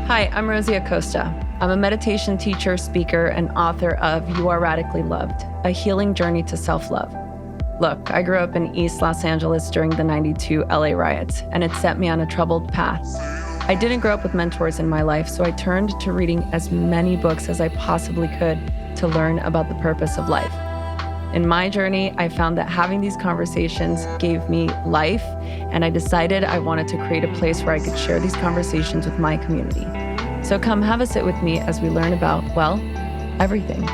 Hi, I'm Rosie Acosta. I'm a meditation teacher, speaker, and author of You Are Radically Loved, a healing journey to self-love. Look, I grew up in East Los Angeles during the '92 LA riots, and it set me on a troubled path. I didn't grow up with mentors in my life, so I turned to reading as many books as I possibly could to learn about the purpose of life. In my journey, I found that having these conversations gave me life, and I decided I wanted to create a place where I could share these conversations with my community. So come have a sit with me as we learn about, well, everything.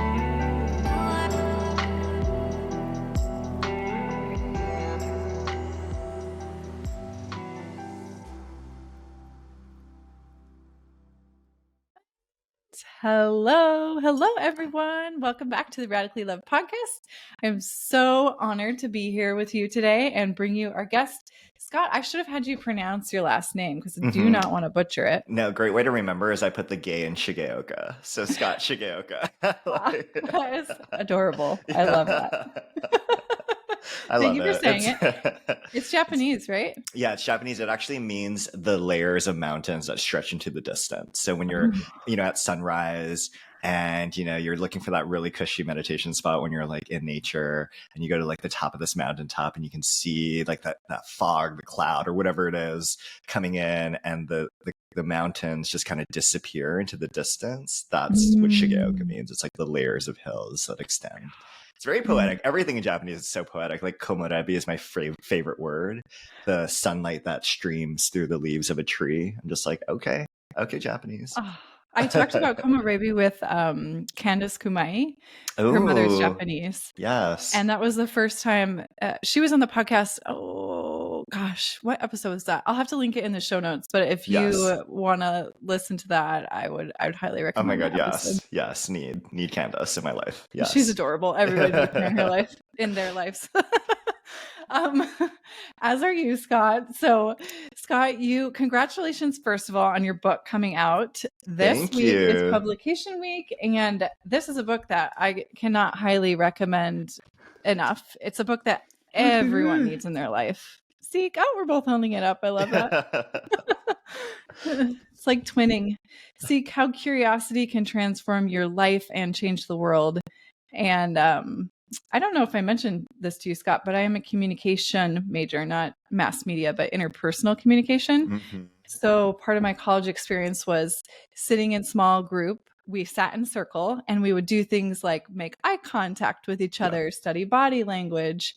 Hello, everyone. Welcome back to the Radically Loved podcast. I'm so honored to be here with you today and bring you our guest, Scott. I should have had you pronounce your last name because I do not want to butcher it. No, great way to remember is I put the gay in Shigeoka. So Scott Shigeoka. That is adorable. Yeah. I love that. Thank you for saying it. It's Japanese, right? Yeah, it's Japanese. It actually means the layers of mountains that stretch into the distance. So when you're, at sunrise and, you're looking for that really cushy meditation spot when you're like in nature and you go to like the top of this mountaintop and you can see like that fog, the cloud or whatever it is coming in and the mountains just kind of disappear into the distance. That's what Shigeoka means. It's like the layers of hills that extend. It's very poetic. Everything in Japanese is so poetic. Like komorebi is my favorite word. The sunlight that streams through the leaves of a tree. I'm just like, okay, Japanese. I talked about komorebi with Candace Kumai. Her mother's Japanese. Yes. And that was the first time she was on the podcast. Oh, gosh. What episode was that? I'll have to link it in the show notes. But if you want to listen to that, I would highly recommend it. Oh, my God. Yes. Need Candace in my life. Yes. She's adorable. Everybody needs her in her life, in their lives. As are you, Scott. So, Scott, congratulations, first of all, on your book coming out this week. It's publication week. And this is a book that I cannot highly recommend enough. It's a book that everyone needs in their life. Seek. Oh, we're both holding it up. I love that. It's like twinning. Seek how curiosity can transform your life and change the world. And, I don't know if I mentioned this to you, Scott, but I am a communication major, not mass media, but interpersonal communication. So part of my college experience was sitting in small group. We sat in circle and we would do things like make eye contact with each other, study body language,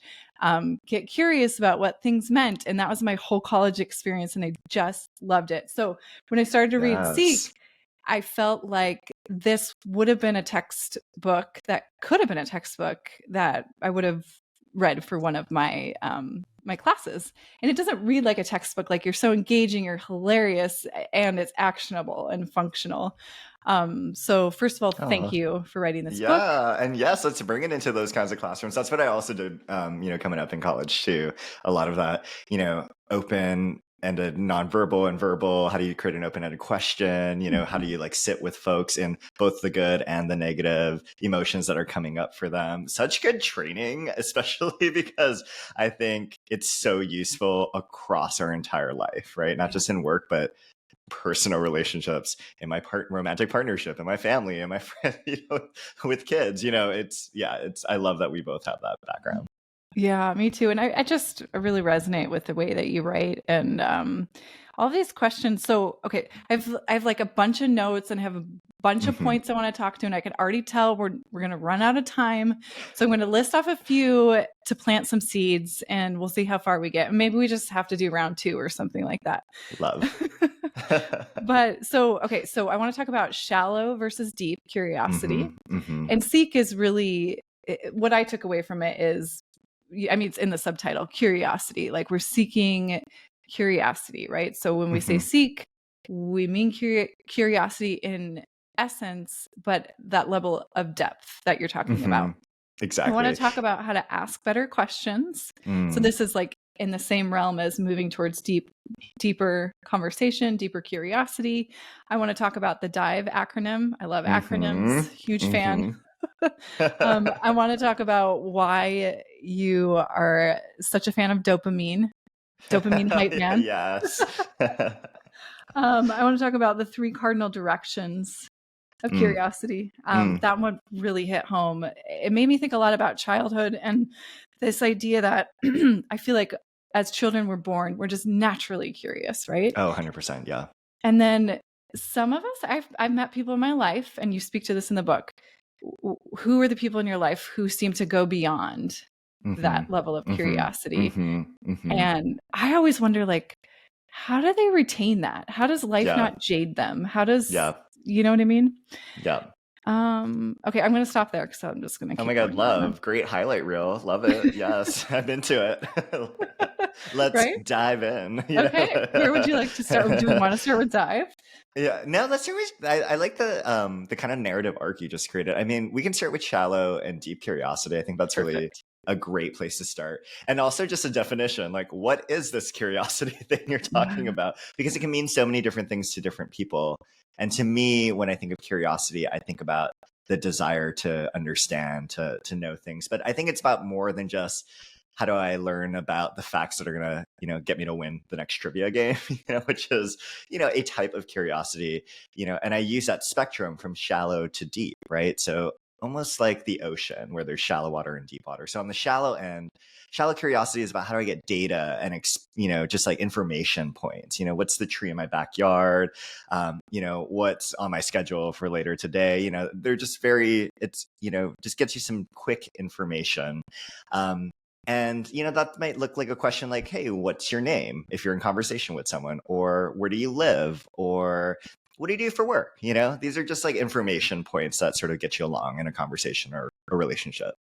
get curious about what things meant. And that was my whole college experience. And I just loved it. So when I started to read Seek, I felt like this would have been a textbook that could have been a textbook that I would have read for one of my my classes. And it doesn't read like a textbook. Like, you're so engaging, you're hilarious, and it's actionable and functional. So first of all, thank you for writing this book. Yeah. And yes, let's bring it into those kinds of classrooms. That's what I also did, coming up in college too. A lot of that, open ended nonverbal and verbal. How do you create an open-ended question? How do you like sit with folks in both the good and the negative emotions that are coming up for them? Such good training, especially because I think it's so useful across our entire life, right? Not just in work, but personal relationships, in my romantic partnership, in my family, in my friend, with kids. I love that we both have that background. Yeah, me too. And I just really resonate with the way that you write and all these questions. So, okay, I've like a bunch of notes and have a bunch of points I want to talk to, and I can already tell we're going to run out of time. So I'm going to list off a few to plant some seeds, and we'll see how far we get. And maybe we just have to do round 2 or something like that. Love. But so I want to talk about shallow versus deep curiosity. And Seek is really, what I took away from it is, it's in the subtitle, curiosity. Like, we're seeking curiosity, right? So when we say seek, we mean curiosity in essence, but that level of depth that you're talking about. Exactly. I want to talk about how to ask better questions. So this is like in the same realm as moving towards deeper conversation, deeper curiosity. I want to talk about the DIVE acronym. I love acronyms, huge fan. I want to talk about why you are such a fan of dopamine hype man. Yes. I want to talk about the 3 cardinal directions of curiosity. That one really hit home. It made me think a lot about childhood and this idea that I feel like as children we're born, we're just naturally curious, right? Oh, 100%. Yeah. And then some of us, I've met people in my life, and you speak to this in the book. Who are the people in your life who seem to go beyond that level of curiosity? And I always wonder, like, how do they retain that? How does life not jade them? How does, you know what I mean? Yeah. Okay, I'm going to stop there because I'm just going to keep Oh my God, going love. Great highlight reel. Love it. Yes, I'm into it. Let's dive in. Okay, where would you like to start? Do we want to start with dive? Yeah, no, let's start with, I like the kind of narrative arc you just created. I mean, we can start with shallow and deep curiosity. I think that's really a great place to start. And also just a definition, like, what is this curiosity thing you're talking about? Because it can mean so many different things to different people. And to me, when I think of curiosity, I think about the desire to understand, to know things. But I think it's about more than just, how do I learn about the facts that are going to, get me to win the next trivia game, which is, a type of curiosity, and I use that spectrum from shallow to deep, right? So almost like the ocean where there's shallow water and deep water. So on the shallow end, shallow curiosity is about how do I get data and, just like information points, what's the tree in my backyard? What's on my schedule for later today? They're just just gets you some quick information. And, that might look like a question like, hey, what's your name? If you're in conversation with someone, or where do you live? Or what do you do for work? These are just like information points that sort of get you along in a conversation or a relationship.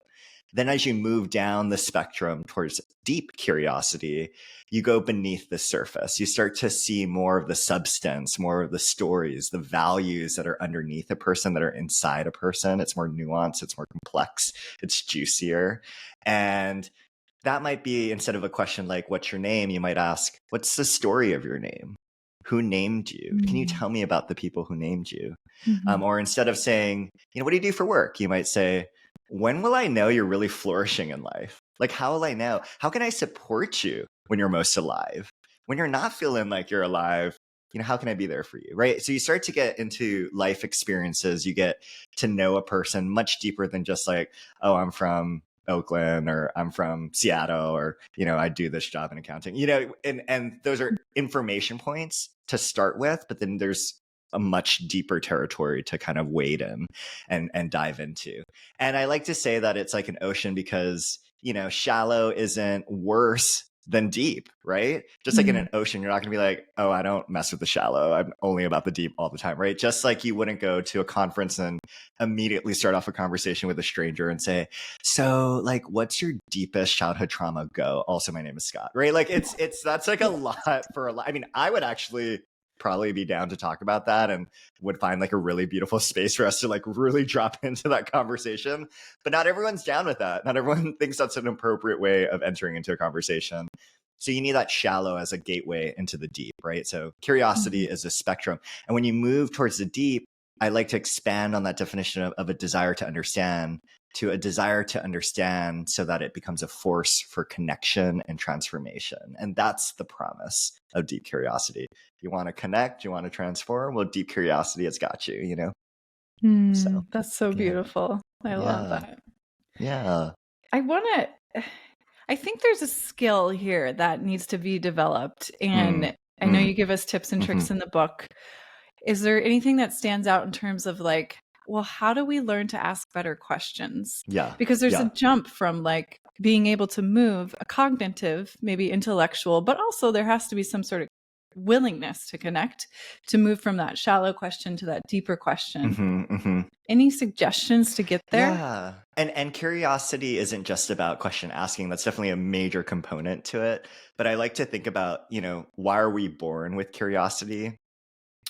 Then as you move down the spectrum towards deep curiosity, you go beneath the surface. You start to see more of the substance, more of the stories, the values that are underneath a person, that are inside a person. It's more nuanced, it's more complex, it's juicier. And that might be, instead of a question like, what's your name? You might ask, what's the story of your name? Who named you? Can you tell me about the people who named you? Or instead of saying, what do you do for work? You might say, when will I know you're really flourishing in life? Like, how will I know? How can I support you when you're most alive? When you're not feeling like you're alive, how can I be there for you? Right. So you start to get into life experiences. You get to know a person much deeper than just like, oh, I'm from Oakland, or I'm from Seattle, or, I do this job in accounting, and those are information points to start with, but then there's a much deeper territory to kind of wade in and dive into. And I like to say that it's like an ocean because, shallow isn't worse than deep, right? Just like in an ocean, you're not going to be like, oh, I don't mess with the shallow. I'm only about the deep all the time, right? Just like you wouldn't go to a conference and immediately start off a conversation with a stranger and say, so like, what's your deepest childhood trauma? Go. Also, my name is Scott, right? Like that's like a lot for a lot. I mean, I would actually probably be down to talk about that and would find like a really beautiful space for us to like really drop into that conversation. But not everyone's down with that. Not everyone thinks that's an appropriate way of entering into a conversation. So you need that shallow as a gateway into the deep, right? So curiosity is a spectrum. And when you move towards the deep, I like to expand on that definition of a desire to understand to a desire to understand so that it becomes a force for connection and transformation. And that's the promise of deep curiosity. You want to connect, you want to transform, well, deep curiosity has got you, So that's so beautiful. I love that. Yeah. I think there's a skill here that needs to be developed. And I know you give us tips and tricks in the book. Is there anything that stands out in terms of like, well, how do we learn to ask better questions? Yeah. Because there's a jump from like being able to move a cognitive, maybe intellectual, but also there has to be some sort of willingness to connect, to move from that shallow question to that deeper question. Any suggestions to get there? Yeah. And curiosity isn't just about question asking. That's definitely a major component to it. But I like to think about, why are we born with curiosity?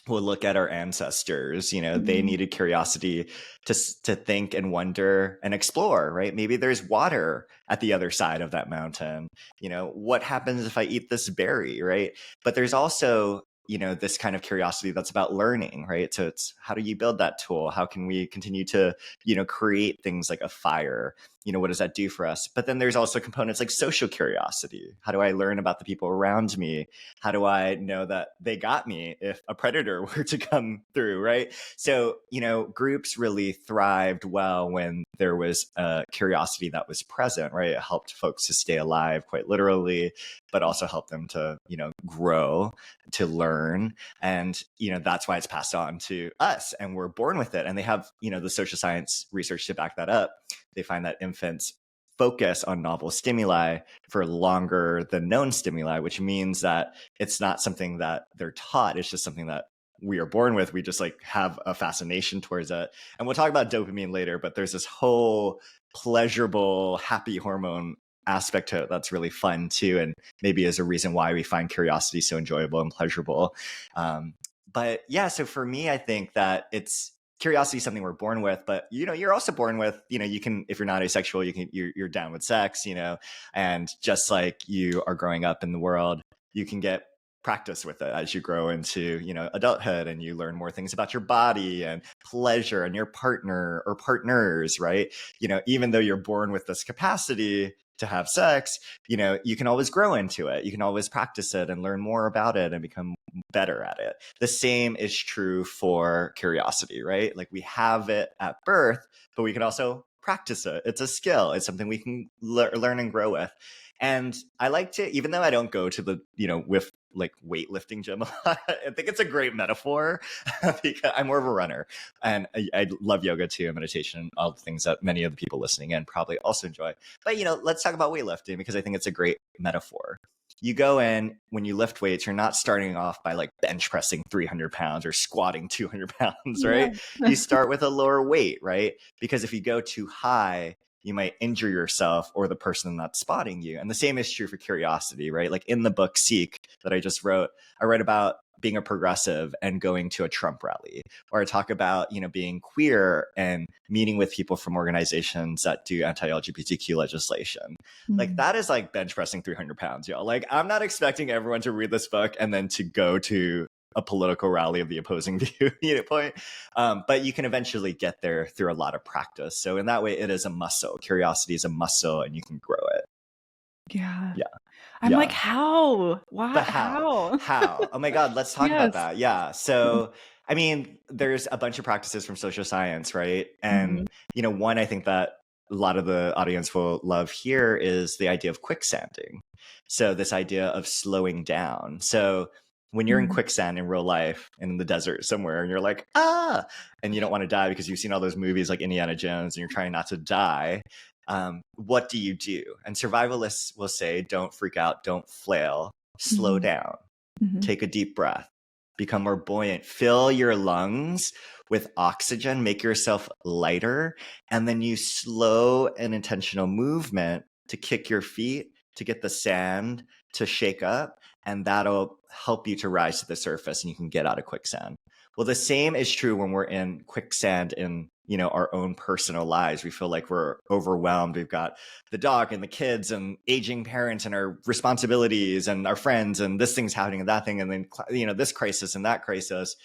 We'll look at our ancestors, they needed curiosity to think and wonder and explore, right? Maybe there's water at the other side of that mountain. What happens if I eat this berry, right? But there's also, this kind of curiosity that's about learning, right? So it's how do you build that tool? How can we continue to, create things like a fire? what does that do for us? But then there's also components like social curiosity. How do I learn about the people around me? How do I know that they got me if a predator were to come through, right? So, groups really thrived well when there was a curiosity that was present, right? It helped folks to stay alive, quite literally, but also helped them to, grow, to learn. And, that's why it's passed on to us, and we're born with it. And they have, the social science research to back that up. They find that infants focus on novel stimuli for longer than known stimuli, which means that it's not something that they're taught. It's just something that we are born with. We just have a fascination towards it. And we'll talk about dopamine later, but there's this whole pleasurable, happy hormone aspect to it that's really fun too, and maybe is a reason why we find curiosity so enjoyable and pleasurable. But yeah, so for me, I think that curiosity is something we're born with, but you're also born with, you can, if you're not asexual, you're down with sex, and just like you are growing up in the world, you can get practice with it as you grow into, adulthood, and you learn more things about your body and pleasure and your partner or partners, right? Even though you're born with this capacity to have sex, you can always grow into it. You can always practice it and learn more about it and become better at it. The same is true for curiosity, right? Like we have it at birth, but we can also practice it. It's a skill. It's something we can learn and grow with. And I like to, even though I don't go to the, with weightlifting gym a lot, I think it's a great metaphor because I'm more of a runner, and I love yoga too, and meditation, all the things that many of the people listening in probably also enjoy. But, let's talk about weightlifting, because I think it's a great metaphor. You go in, when you lift weights, you're not starting off by bench pressing 300 pounds or squatting 200 pounds, right? Yeah. You start with a lower weight, right? Because if you go too high, you might injure yourself or the person that's spotting you. And the same is true for curiosity, right? Like in the book Seek that I just wrote, I write about being a progressive and going to a Trump rally, or I talk about, being queer and meeting with people from organizations that do anti-LGBTQ legislation. Mm-hmm. That is bench pressing 300 pounds, y'all. I'm not expecting everyone to read this book and then to go to a political rally of the opposing viewpoint. But you can eventually get there through a lot of practice. So in that way, it is a muscle. Curiosity is a muscle, and you can grow it. Yeah. Yeah. I'm like, how? Why? But how? How? Oh my God, let's talk about that. Yeah. So, I mean, there's a bunch of practices from social science, right? And, one I think that a lot of the audience will love here is the idea of quicksanding. So this idea of slowing down. So when you're in quicksand in real life, in the desert somewhere, and you're like, and you don't want to die because you've seen all those movies like Indiana Jones and you're trying not to die, what do you do? And survivalists will say, don't freak out, don't flail, slow down, take a deep breath, become more buoyant, fill your lungs with oxygen, make yourself lighter, and then you slow an intentional movement to kick your feet, to get the sand to shake up, and that'll help you to rise to the surface and you can get out of quicksand. Well, the same is true when we're in quicksand in, our own personal lives. We feel like we're overwhelmed. We've got the dog and the kids and aging parents and our responsibilities and our friends and this thing's happening and that thing. And then, this crisis and that crisis.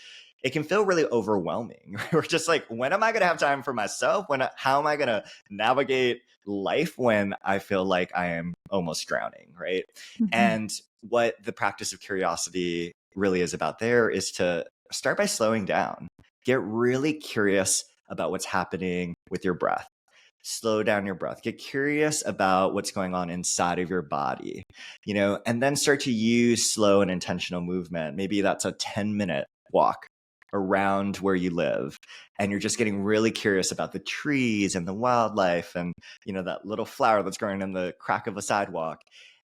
It can feel really overwhelming. We're just like, when am I going to have time for myself? How am I going to navigate life when I feel like I am almost drowning, right? And what the practice of curiosity really is about there is to start by slowing down. Get really curious about what's happening with your breath. Slow down your breath. Get curious about what's going on inside of your body, and then start to use slow and intentional movement. Maybe that's a 10-minute walk around where you live, and you're just getting really curious about the trees and the wildlife and that little flower that's growing in the crack of a sidewalk.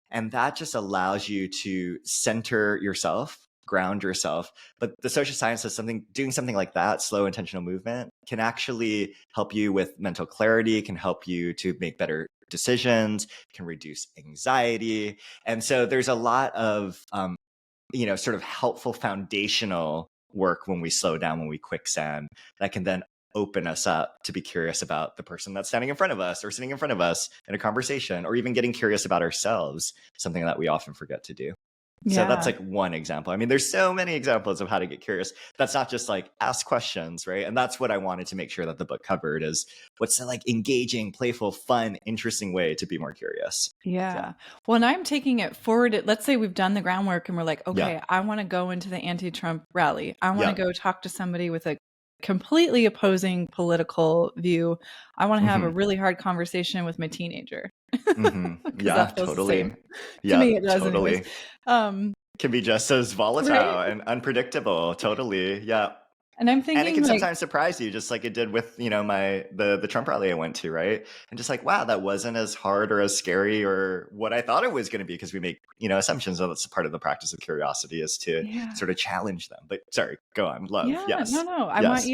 And that just allows you to center yourself, ground yourself. But the social science says doing something like that, slow intentional movement, can actually help you with mental clarity, can help you to make better decisions, can reduce anxiety. And so there's a lot of sort of helpful foundational work when we slow down, when we quicksand, that can then open us up to be curious about the person that's standing in front of us or sitting in front of us in a conversation, or even getting curious about ourselves, something that we often forget to do. So that's Yeah. like one example. I mean, there's so many examples of how to get curious. That's not just like ask questions, right? And that's what I wanted to make sure that the book covered is what's the like engaging, playful, fun, interesting way to be more curious. Yeah. Well, and I'm taking it forward. Let's say we've done the groundwork and we're like, okay, Yeah. I want to go into the anti-Trump rally. I want to Yeah. go talk to somebody with a completely opposing political view. I want to have a really hard conversation with my teenager. Because Yeah, that feels the totally. same. To Yeah, me, it does anyways. totally. Can be just as volatile Right? and unpredictable. Totally. Yeah. And I'm And it thinking can like, sometimes surprise you, just like it did with, you know, the Trump rally I went to, right? And just like, wow, that wasn't as hard or as scary or what I thought it was going to be, because we make, you know, assumptions. So that's part of the practice of curiosity, is to yeah. sort of challenge them. But sorry, go on. Love. Yeah, Yes. no. I want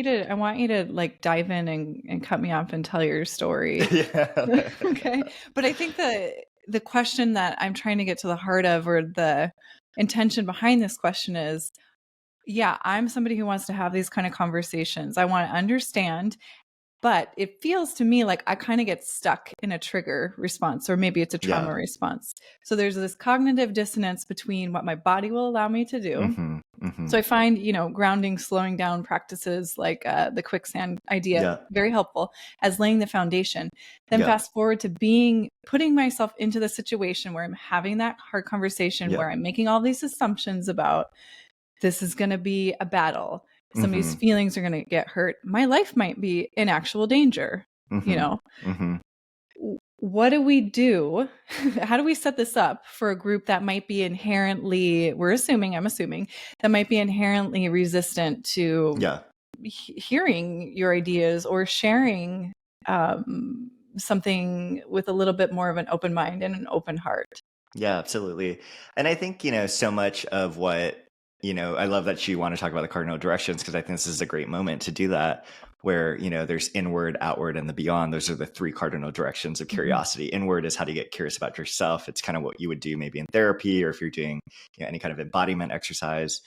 you to like dive in and cut me off and tell your story. Yeah. Okay. But I think the question that I'm trying to get to the heart of, or the intention behind this question, is, yeah, I'm somebody who wants to have these kind of conversations. I want to understand, but it feels to me like I kind of get stuck in a trigger response, or maybe it's a trauma response. So there's this cognitive dissonance between what my body will allow me to do. So I find, you know, grounding, slowing down practices like the quicksand idea very helpful as laying the foundation. Then fast forward to putting myself into the situation where I'm having that hard conversation, where I'm making all these assumptions about this is going to be a battle. Somebody's feelings are going to get hurt. My life might be in actual danger, you know? What do we do? How do we set this up for a group that might be inherently, I'm assuming, that might be inherently resistant to hearing your ideas or sharing something with a little bit more of an open mind and an open heart? Yeah, absolutely. And I think, you know, so much of what, you know, I love that you want to talk about the cardinal directions, because I think this is a great moment to do that, where, you know, there's inward, outward, and the beyond. Those are the three cardinal directions of curiosity. Inward is how to get curious about yourself. It's kind of what you would do maybe in therapy, or if you're doing, you know, any kind of embodiment exercise.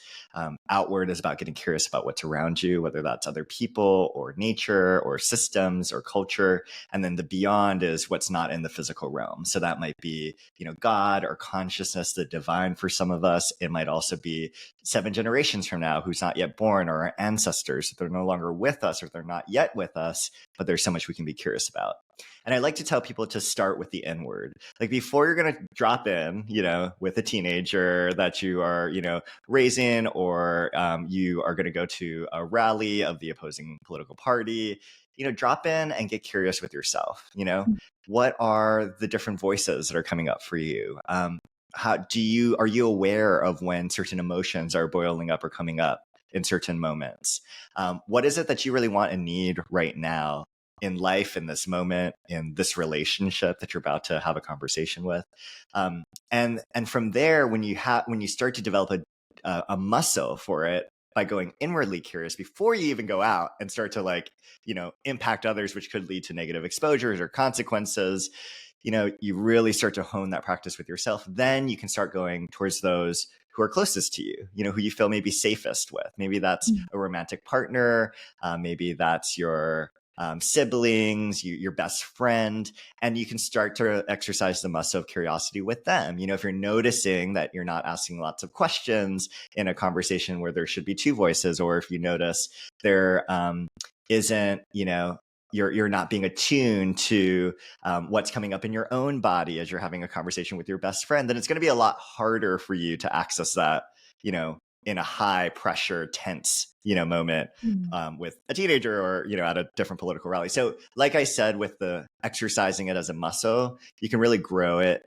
Outward is about getting curious about what's around you, whether that's other people or nature or systems or culture. And then the beyond is what's not in the physical realm. So that might be, you know, God or consciousness, the divine for some of us. It might also be 7 generations from now who's not yet born, or our ancestors. They're no longer with us, or they're not yet with us, but there's so much we can be curious about. And I like to tell people to start with the inward. Like, before you're going to drop in, you know, with a teenager that you are, you know, raising, or you are going to go to a rally of the opposing political party, you know, drop in and get curious with yourself. You know, what are the different voices that are coming up for you? Are you aware of when certain emotions are boiling up or coming up in certain moments? What is it that you really want and need right now in life, in this moment, in this relationship that you're about to have a conversation with? And from there, when you start to develop a muscle for it by going inwardly curious before you even go out and start to, like, you know, impact others, which could lead to negative exposures or consequences, you know, you really start to hone that practice with yourself. Then you can start going towards those who are closest to you, you know, who you feel maybe safest with. Maybe that's a romantic partner. Maybe that's your siblings, your best friend. And you can start to exercise the muscle of curiosity with them. You know, if you're noticing that you're not asking lots of questions in a conversation where there should be 2 voices, or if you notice there isn't, you know, you're not being attuned to what's coming up in your own body as you're having a conversation with your best friend, then it's going to be a lot harder for you to access that, you know, in a high pressure, tense, you know, moment with a teenager, or, you know, at a different political rally. So like I said, with the exercising it as a muscle, you can really grow it,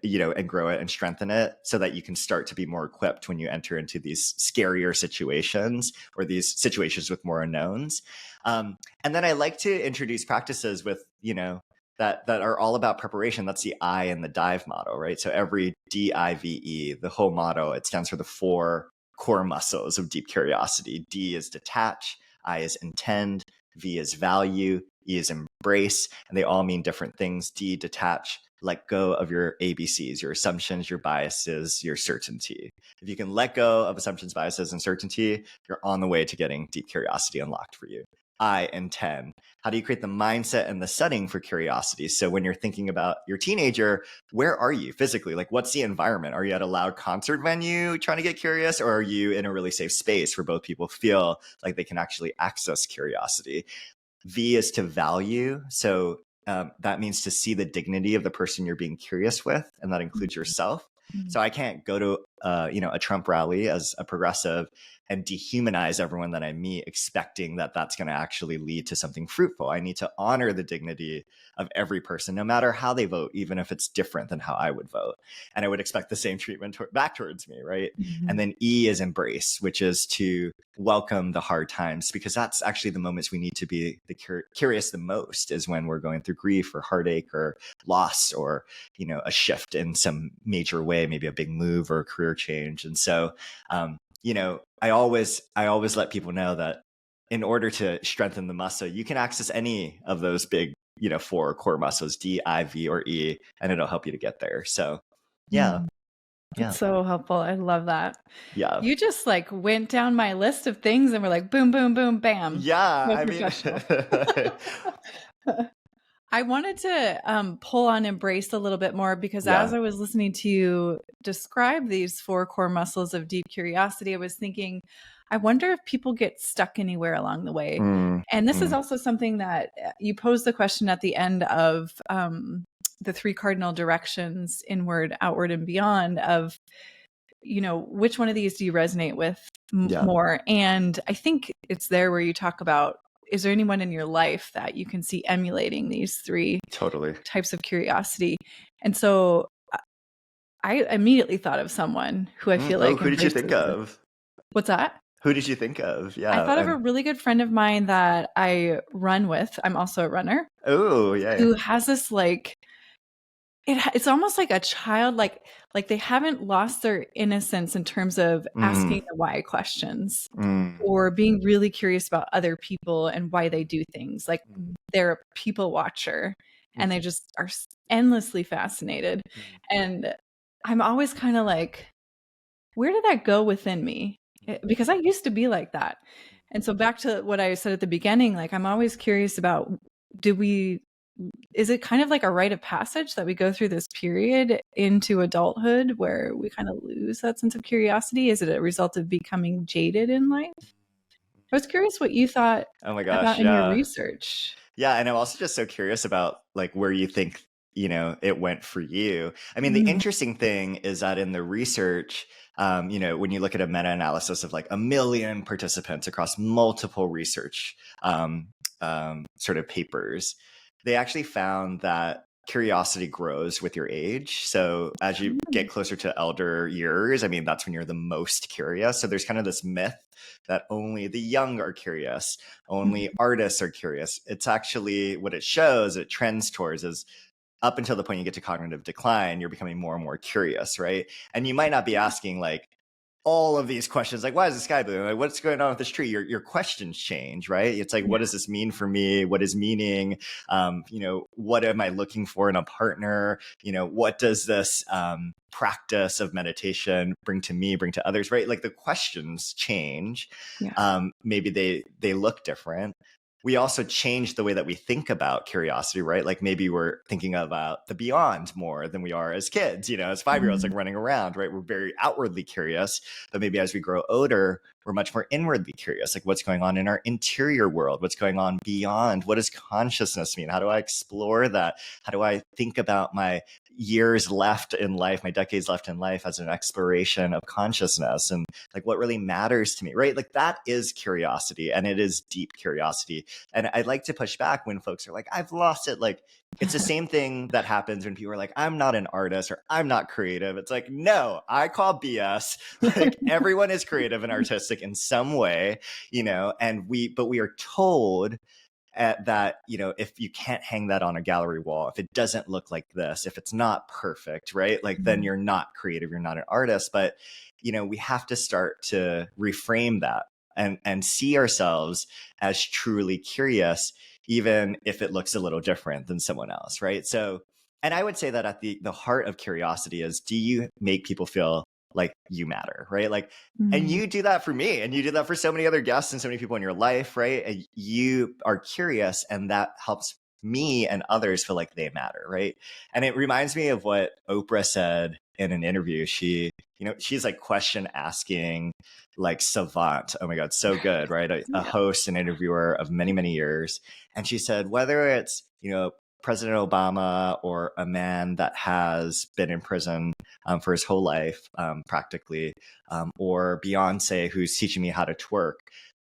you know, and grow it and strengthen it, so that you can start to be more equipped when you enter into these scarier situations, or these situations with more unknowns. And then I like to introduce practices with, you know, that are all about preparation. That's the I in the dive model, right? So every DIVE, the whole motto, it stands for the 4 core muscles of deep curiosity. D is detach, I is intend, V is value, E is embrace, and they all mean different things. D, detach, let go of your ABCs, your assumptions, your biases, your certainty. If you can let go of assumptions, biases, and certainty, you're on the way to getting deep curiosity unlocked for you. I intend? How do you create the mindset and the setting for curiosity? So when you're thinking about your teenager, where are you physically? Like, what's the environment? Are you at a loud concert venue trying to get curious, or are you in a really safe space where both people feel like they can actually access curiosity? V is to value. So that means to see the dignity of the person you're being curious with, and that includes yourself. So I can't go to a Trump rally as a progressive and dehumanize everyone that I meet, expecting that that's going to actually lead to something fruitful. I need to honor the dignity of every person, no matter how they vote, even if it's different than how I would vote. And I would expect the same treatment back towards me, right? And then E is embrace, which is to welcome the hard times, because that's actually the moments we need to be curious the most, is when we're going through grief or heartache or loss, or a shift in some major way, maybe a big move or a career change. And so I always let people know that in order to strengthen the muscle, you can access any of those big 4 core muscles, D, I, V, or E, and it'll help you to get there. So That's so helpful. I love that. Yeah. You just went down my list of things and were like, boom, boom, boom, bam. Yeah. So I mean, I wanted to pull on embrace a little bit more, because as I was listening to you describe these 4 core muscles of deep curiosity, I was thinking, I wonder if people get stuck anywhere along the way. And this is also something that you posed the question at the end of the 3 cardinal directions, inward, outward, and beyond, of, which one of these do you resonate with more? And I think it's there where you talk about, is there anyone in your life that you can see emulating these 3 types of curiosity? And so I immediately thought of someone who I feel like. Who did you think of? What's that? Who did you think of? Yeah. I thought of a really good friend of mine that I run with. I'm also a runner. Oh, yeah. Who has this it's almost like a child, like they haven't lost their innocence in terms of asking the why questions, or being really curious about other people and why they do things. Like they're a people watcher, and they just are endlessly fascinated. And I'm always kind of like, where did that go within me? Because I used to be like that. And so back to what I said at the beginning, I'm always curious about, is it kind of like a rite of passage that we go through this period into adulthood where we kind of lose that sense of curiosity? Is it a result of becoming jaded in life? I was curious what you thought about in your research. Yeah. And I'm also just so curious about where you think, it went for you. I mean, the interesting thing is that in the research, when you look at a meta-analysis of 1 million participants across multiple research sort of papers, they actually found that curiosity grows with your age. So as you get closer to elder years, I mean, that's when you're the most curious. So there's kind of this myth that only the young are curious, only artists are curious. It's actually what it shows, it trends towards, is up until the point you get to cognitive decline, you're becoming more and more curious, right? And you might not be asking all of these questions, why is the sky blue? What's going on with this tree? Your questions change, right? It's what does this mean for me? What is meaning? What am I looking for in a partner? What does this practice of meditation bring to me, bring to others, right? The questions change. Maybe they look different. We also change the way that we think about curiosity, right? Maybe we're thinking about the beyond more than we are as kids, as 5-year-olds, running around, right? We're very outwardly curious, but maybe as we grow older, we're much more inwardly curious, what's going on in our interior world, what's going on beyond, what does consciousness mean? How do I explore that? How do I think about my years left in life, my decades left in life, as an exploration of consciousness, and what really matters to me, right? That is curiosity, and it is deep curiosity. And I'd like to push back when folks are I've lost it. It's the same thing that happens when people are I'm not an artist, or I'm not creative. It's no, I call BS. Everyone is creative and artistic in some way, and we are told that, if you can't hang that on a gallery wall, if it doesn't look like this, if it's not perfect, right? Then you're not creative, you're not an artist. But, we have to start to reframe that and see ourselves as truly curious, even if it looks a little different than someone else, right? So, and I would say that at the heart of curiosity is, do you make people feel like you matter, right? Like, and Mm. you do that for me, and you do that for so many other guests and so many people in your life, right? And you are curious, and that helps me and others feel like they matter, right? And it reminds me of what Oprah said in an interview. She's like question asking, like savant. Oh my God, so good, right? A host and interviewer of many, many years. And she said, whether it's, President Obama or a man that has been in prison for his whole life, practically, or Beyonce, who's teaching me how to twerk,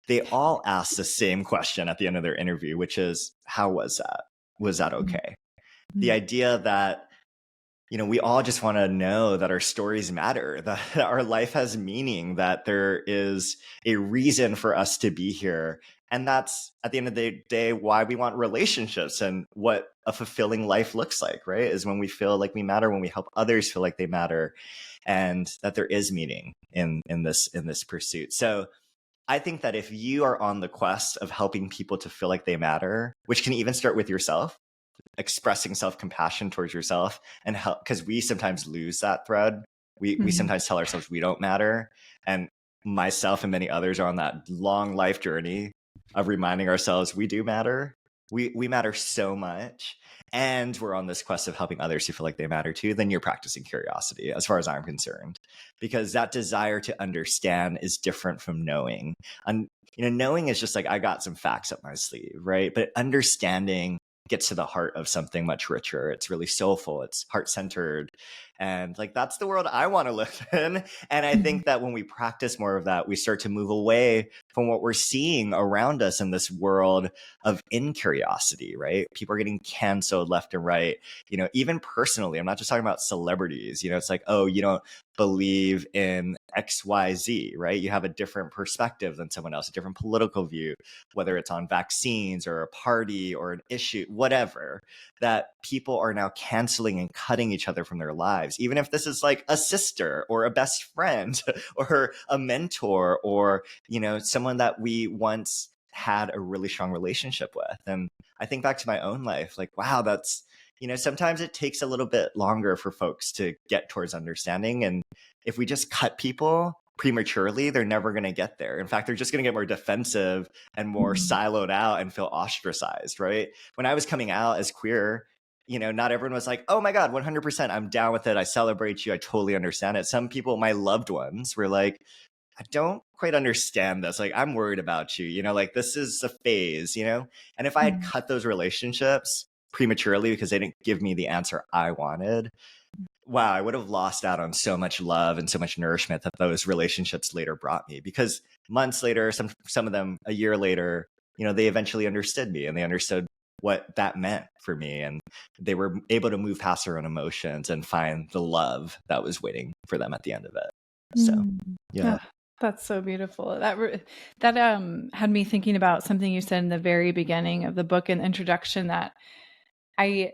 they all ask the same question at the end of their interview, which is, how was that? Was that okay? The idea that, we all just want to know that our stories matter, that our life has meaning, that there is a reason for us to be here. And that's, at the end of the day, why we want relationships and what a fulfilling life looks like, right? Is when we feel like we matter, when we help others feel like they matter, and that there is meaning in this pursuit. So I think that if you are on the quest of helping people to feel like they matter, which can even start with yourself, expressing self-compassion towards yourself, and help, because we sometimes lose that thread. We sometimes tell ourselves we don't matter. And myself and many others are on that long life journey of reminding ourselves we do matter. We matter so much. And we're on this quest of helping others who feel like they matter too. Then you're practicing curiosity, as far as I'm concerned, because that desire to understand is different from knowing. And knowing is just like, I got some facts up my sleeve, right? But understanding gets to the heart of something much richer. It's really soulful. It's heart-centered. And like, that's the world I want to live in. And I think that when we practice more of that, we start to move away from what we're seeing around us in this world of incuriosity, right? People are getting canceled left and right. Even personally, I'm not just talking about celebrities. It's like, oh, you don't believe in XYZ, right? You have a different perspective than someone else, a different political view, whether it's on vaccines or a party or an issue, whatever, that people are now canceling and cutting each other from their lives. Even if this is like a sister or a best friend or a mentor or, someone that we once had a really strong relationship with. And I think back to my own life, like, wow, that's, sometimes it takes a little bit longer for folks to get towards understanding. And if we just cut people prematurely, they're never going to get there. In fact, they're just going to get more defensive and more siloed out and feel ostracized, right? When I was coming out as queer, not everyone was like, oh my God, 100%, I'm down with it. I celebrate you. I totally understand it. Some people, my loved ones, were like, I don't quite understand this. Like, I'm worried about you, like this is a phase, And if I had cut those relationships prematurely because they didn't give me the answer I wanted, wow, I would have lost out on so much love and so much nourishment that those relationships later brought me. Because months later, some of them a year later, they eventually understood me and they understood what that meant for me. And they were able to move past their own emotions and find the love that was waiting for them at the end of it. So, yeah. That's so beautiful. That had me thinking about something you said in the very beginning of the book and introduction that I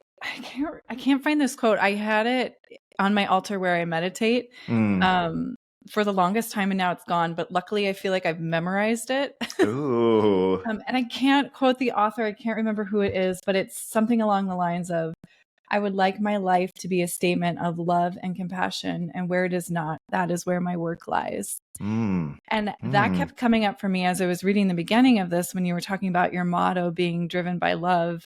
can't find this quote. I had it on my altar where I meditate for the longest time, and now it's gone. But luckily, I feel like I've memorized it. Ooh. And I can't quote the author. I can't remember who it is, but it's something along the lines of, I would like my life to be a statement of love and compassion, and where it is not, that is where my work lies. And that kept coming up for me as I was reading the beginning of this, when you were talking about your motto being driven by love.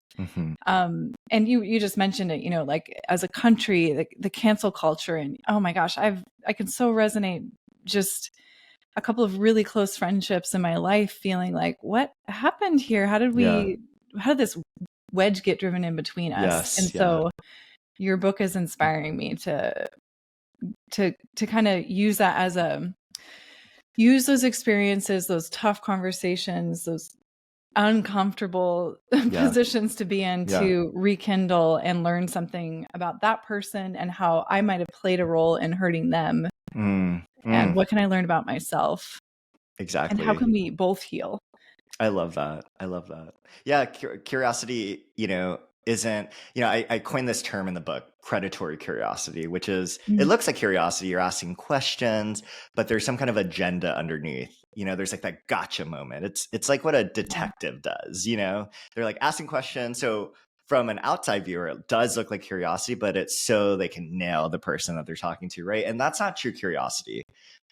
And you just mentioned it, like as a country, the cancel culture, and oh my gosh, I can so resonate. Just a couple of really close friendships in my life feeling like, what happened here? How did this wedge get driven in between us? So your book is inspiring me to kind of use that as use those experiences, those tough conversations, those uncomfortable positions to be in, to rekindle and learn something about that person and how I might have played a role in hurting them. And what can I learn about myself? Exactly. And how can we both heal? I love that. Yeah. Curiosity, isn't, I coined this term in the book, predatory curiosity, which is, it looks like curiosity. You're asking questions, but there's some kind of agenda underneath. There's like that gotcha moment. It's like what a detective does, they're like asking questions. So from an outside viewer, it does look like curiosity, but it's so they can nail the person that they're talking to, right? And that's not true curiosity.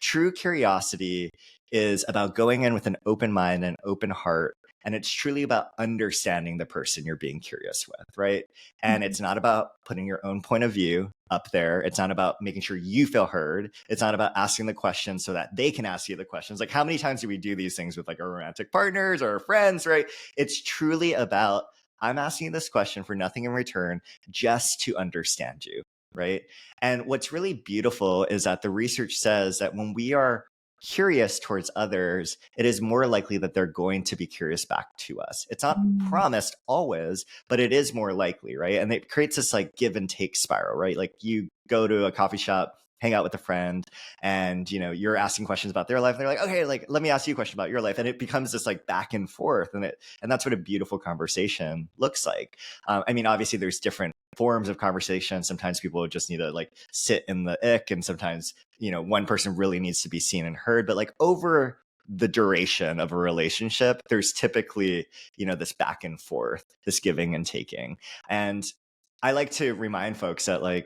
True curiosity is about going in with an open mind and open heart. And it's truly about understanding the person you're being curious with, right? And it's not about putting your own point of view up there. It's not about making sure you feel heard. It's not about asking the questions so that they can ask you the questions. Like, how many times do we do these things with like our romantic partners or our friends, right? It's truly about, I'm asking you this question for nothing in return, just to understand you, right? And what's really beautiful is that the research says that when we are curious towards others, it is more likely that they're going to be curious back to us. It's not promised always, but it is more likely, right? And it creates this like give and take spiral, right? Like you go to a coffee shop, hang out with a friend, and you're asking questions about their life, and they're like, okay, like let me ask you a question about your life, and it becomes this like back and forth, and that's what a beautiful conversation looks like. I mean, obviously there's different forms of conversation. Sometimes people just need to like sit in the ick, and sometimes one person really needs to be seen and heard, but like over the duration of a relationship, there's typically this back and forth, this giving and taking. And I like to remind folks that I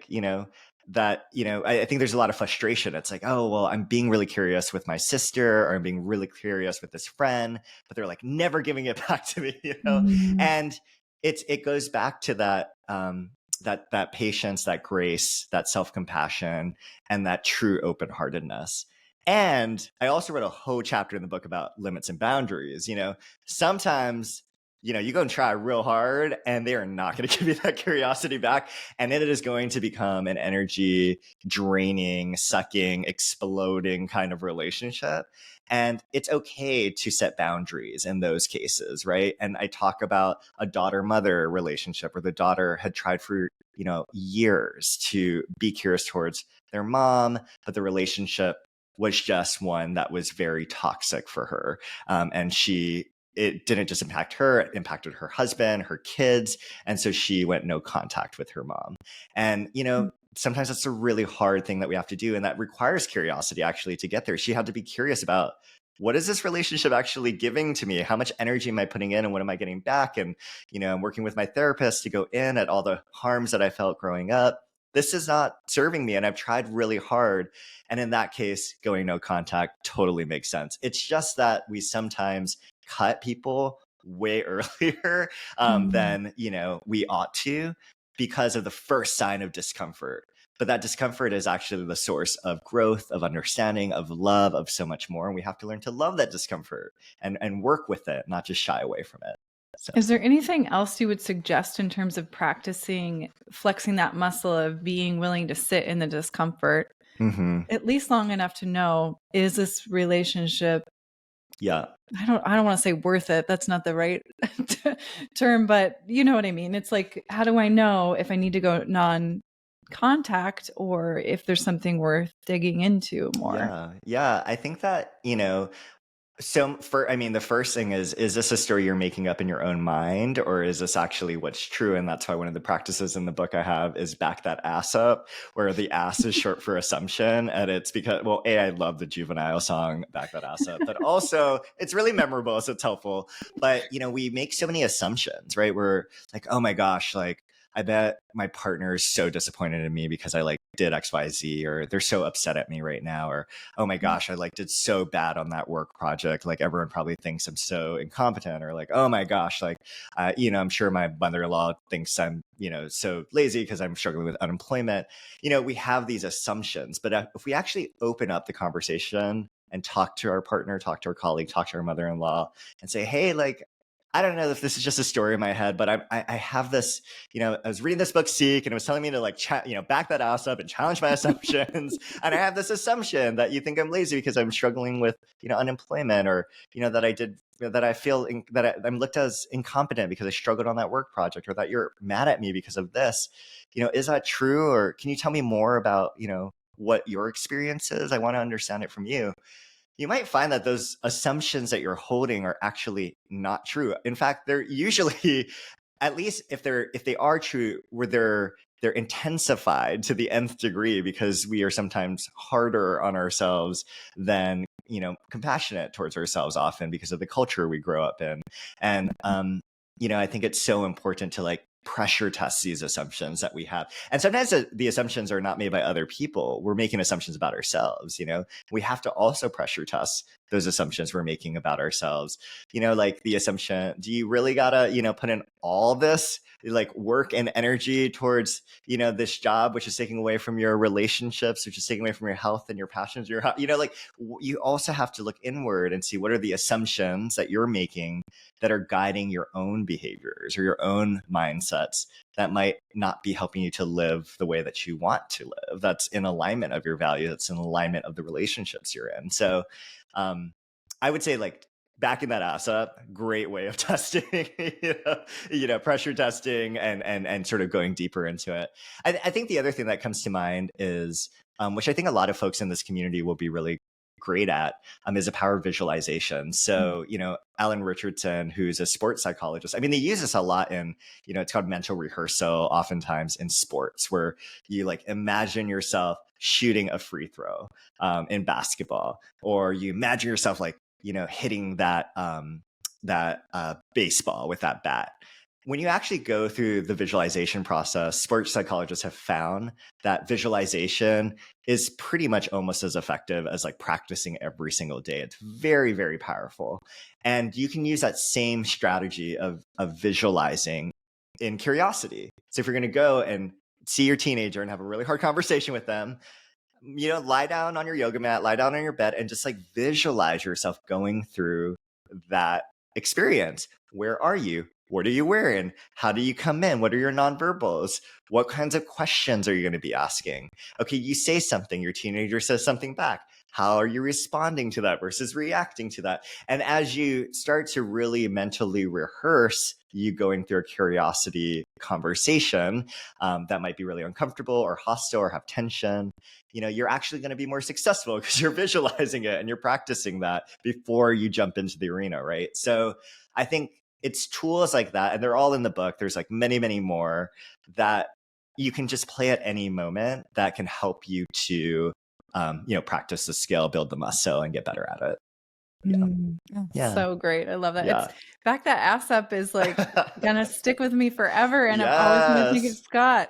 think there's a lot of frustration. It's like, oh, well, I'm being really curious with my sister, or I'm being really curious with this friend, but they're like never giving it back to me, And it goes back to that that patience, that grace, that self-compassion, and that true open-heartedness. And I also wrote a whole chapter in the book about limits and boundaries. Sometimes you go and try real hard and they are not going to give you that curiosity back. And it is going to become an energy draining, sucking, exploding kind of relationship. And it's okay to set boundaries in those cases, right? And I talk about a daughter-mother relationship where the daughter had tried for years to be curious towards their mom, but the relationship was just one that was very toxic for her. And it didn't just impact her, it impacted her husband, her kids. And so she went no contact with her mom. And, sometimes that's a really hard thing that we have to do. And that requires curiosity actually to get there. She had to be curious about, what is this relationship actually giving to me? How much energy am I putting in and what am I getting back? And, I'm working with my therapist to go in at all the harms that I felt growing up. This is not serving me. And I've tried really hard. And in that case, going no contact totally makes sense. It's just that we sometimes cut people way earlier than, we ought to, because of the first sign of discomfort. But that discomfort is actually the source of growth, of understanding, of love, of so much more. And we have to learn to love that discomfort and work with it, not just shy away from it. So. Is there anything else you would suggest in terms of practicing flexing that muscle of being willing to sit in the discomfort, at least long enough to know, is this relationship? Yeah. I don't want to say worth it. That's not the right term, but you know what I mean? It's like, how do I know if I need to go non-contact or if there's something worth digging into more? Yeah. I think that, the first thing is this a story you're making up in your own mind, or is this actually what's true? And that's why one of the practices in the book I have is back that ass up, where the ass is short for assumption. And it's because, well, I love the Juvenile song, Back That Ass Up, but also it's really memorable, so it's helpful. But, we make so many assumptions, right? We're like, oh my gosh, like, I bet my partner is so disappointed in me because I did XYZ, or they're so upset at me right now, or, oh my gosh, I did so bad on that work project. Like everyone probably thinks I'm so incompetent, or oh my gosh, I'm sure my mother-in-law thinks I'm, so lazy because I'm struggling with unemployment. We have these assumptions, but if we actually open up the conversation and talk to our partner, talk to our colleague, talk to our mother-in-law and say, hey, I don't know if this is just a story in my head, but I have this, I was reading this book, Seek, and it was telling me to back that ass up and challenge my assumptions. And I have this assumption that you think I'm lazy because I'm struggling with, unemployment, or, that I feel that I'm looked as incompetent because I struggled on that work project, or that you're mad at me because of this. Is that true? Or can you tell me more about, what your experience is? I want to understand it from you. You might find that those assumptions that you're holding are actually not true. In fact, they're usually, at least if they are true, where they're intensified to the nth degree, because we are sometimes harder on ourselves than, compassionate towards ourselves, often because of the culture we grow up in. And, I think it's so important to pressure test these assumptions that we have. And sometimes the assumptions are not made by other people. We're making assumptions about ourselves. We have to also pressure test those assumptions we're making about ourselves. Like the assumption, do you really gotta, put in all this like work and energy towards, this job, which is taking away from your relationships, which is taking away from your health and your passions, like you also have to look inward and see what are the assumptions that you're making that are guiding your own behaviors or your own mindsets that might not be helping you to live the way that you want to live. That's in alignment of your value. That's in alignment of the relationships you're in. So I would say like backing that ass up, great way of testing, pressure testing and sort of going deeper into it. I think the other thing that comes to mind is, which I think a lot of folks in this community will be really great at, is the power of visualization. So, Alan Richardson, who's a sports psychologist, I mean, they use this a lot in, it's called mental rehearsal, oftentimes in sports, where you like imagine yourself shooting a free throw in basketball, or you imagine yourself like, hitting that baseball with that bat. When you actually go through the visualization process, sports psychologists have found that visualization is pretty much almost as effective as like practicing every single day. It's very, very powerful. And you can use that same strategy of visualizing in curiosity. So if you're going to go and see your teenager and have a really hard conversation with them, lie down on your yoga mat, lie down on your bed, and just like visualize yourself going through that experience. Where are you? What are you wearing? How do you come in? What are your nonverbals? What kinds of questions are you going to be asking? Okay, you say something, your teenager says something back. How are you responding to that versus reacting to that? And as you start to really mentally rehearse you going through a curiosity conversation that might be really uncomfortable or hostile or have tension, you're actually going to be more successful because you're visualizing it and you're practicing that before you jump into the arena, right? So I think it's tools like that, and they're all in the book. There's like many, many more that you can just play at any moment that can help you to, practice the skill, build the muscle, and get better at it. Yeah. So great. I love that. Yeah. It's back that ass up is like gonna stick with me forever, and I'm always gonna think it's Scott.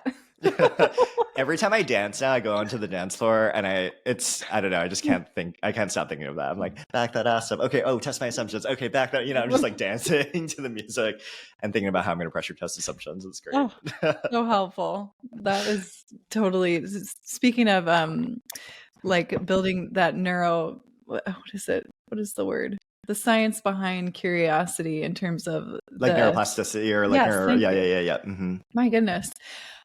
Every time I dance now, I go onto the dance floor and I don't know, I just can't stop thinking of that. I'm like, back that ass up. Okay. Oh, test my assumptions. Okay. Back that, I'm just like dancing to the music and thinking about how I'm going to pressure test assumptions. It's great. Oh, so helpful. That is totally, speaking of, like building that what is it? What is the word? The science behind curiosity in terms of like neuroplasticity or like yeah. Mm-hmm. My goodness.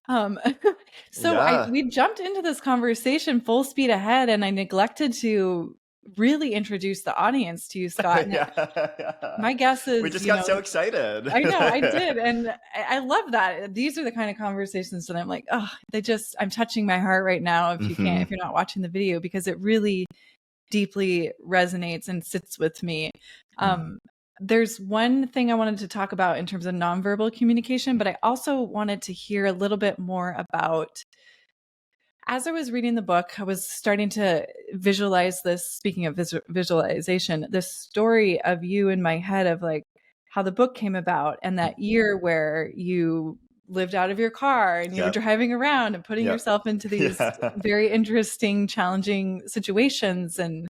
We jumped into this conversation full speed ahead, and I neglected to really introduce the audience to you, Scott. My guess is we just got so excited. I know, I did. And I love that. These are the kind of conversations that I'm like, I'm touching my heart right now. If you can't, if you're not watching the video, because it really deeply resonates and sits with me. There's one thing I wanted to talk about in terms of nonverbal communication, but I also wanted to hear a little bit more about, as I was reading the book, I was starting to visualize this, speaking of visualization, this story of you in my head of like how the book came about and that year where you lived out of your car and you were driving around and putting yourself into these very interesting, challenging situations. And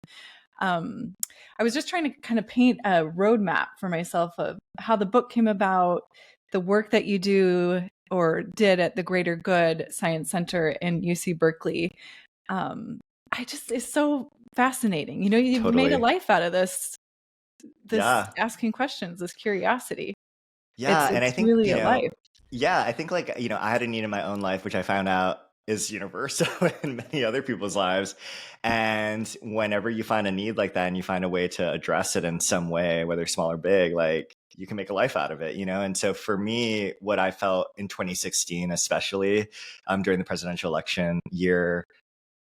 I was just trying to kind of paint a roadmap for myself of how the book came about, the work that you do or did at the Greater Good Science Center in UC Berkeley. It's so fascinating. You've made a life out of this asking questions, this curiosity. Yeah. And I think really a life. Yeah. I think like, I had a need in my own life, which I found out is universal in many other people's lives. And whenever you find a need like that and you find a way to address it in some way, whether small or big, like you can make a life out of it, And so for me, what I felt in 2016, especially during the presidential election year,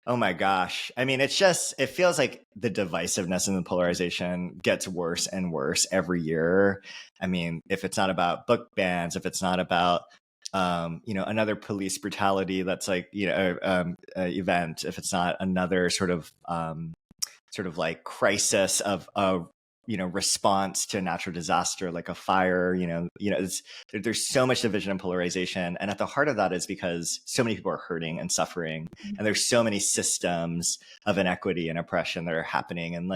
oh my gosh. I mean, it feels like the divisiveness and the polarization gets worse and worse every year. I mean, if it's not about book bans, if it's not about another police brutality that's like, event, if it's not another sort of like crisis of response to a natural disaster like a fire. There's so much division and polarization, and at the heart of that is because so many people are hurting and suffering, and there's so many systems of inequity and oppression that are happening. And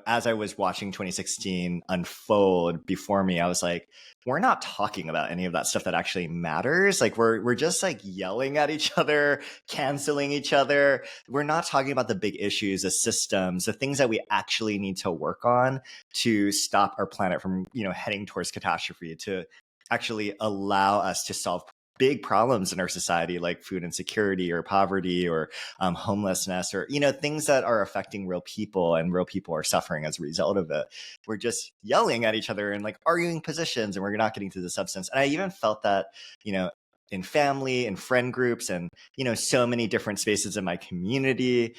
as I was watching 2016 unfold before me, I was like, we're not talking about any of that stuff that actually matters. Like we're just like yelling at each other, canceling each other. We're not talking about the big issues, the systems, the things that we actually need to work on to stop our planet from, heading towards catastrophe, to actually allow us to solve big problems in our society, like food insecurity or poverty or homelessness, or things that are affecting real people, and real people are suffering as a result of it. We're just yelling at each other and like arguing positions, and we're not getting to the substance. And I even felt that in family and friend groups, and so many different spaces in my community,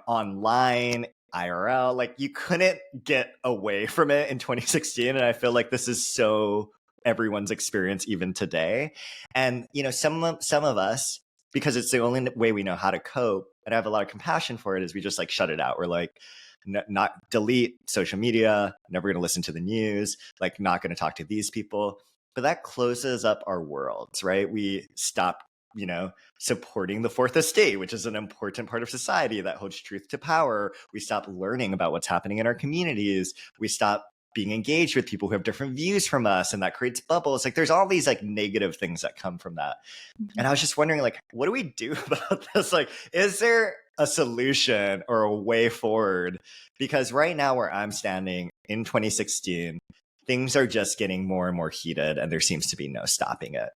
online, IRL, like you couldn't get away from it in 2016. And I feel like this is so everyone's experience even today. And some of us, because it's the only way we know how to cope, and I have a lot of compassion for it, is we just like shut it out. We're like, not delete social media, never going to listen to the news, like not going to talk to these people. But that closes up our worlds, right? We stop supporting the fourth estate, which is an important part of society that holds truth to power. We stop learning about what's happening in our communities. We stop being engaged with people who have different views from us, and that creates bubbles. Like there's all these like negative things that come from that. And I was just wondering, like, what do we do about this? Like, is there a solution or a way forward? Because right now where I'm standing in 2016, things are just getting more and more heated, and there seems to be no stopping it.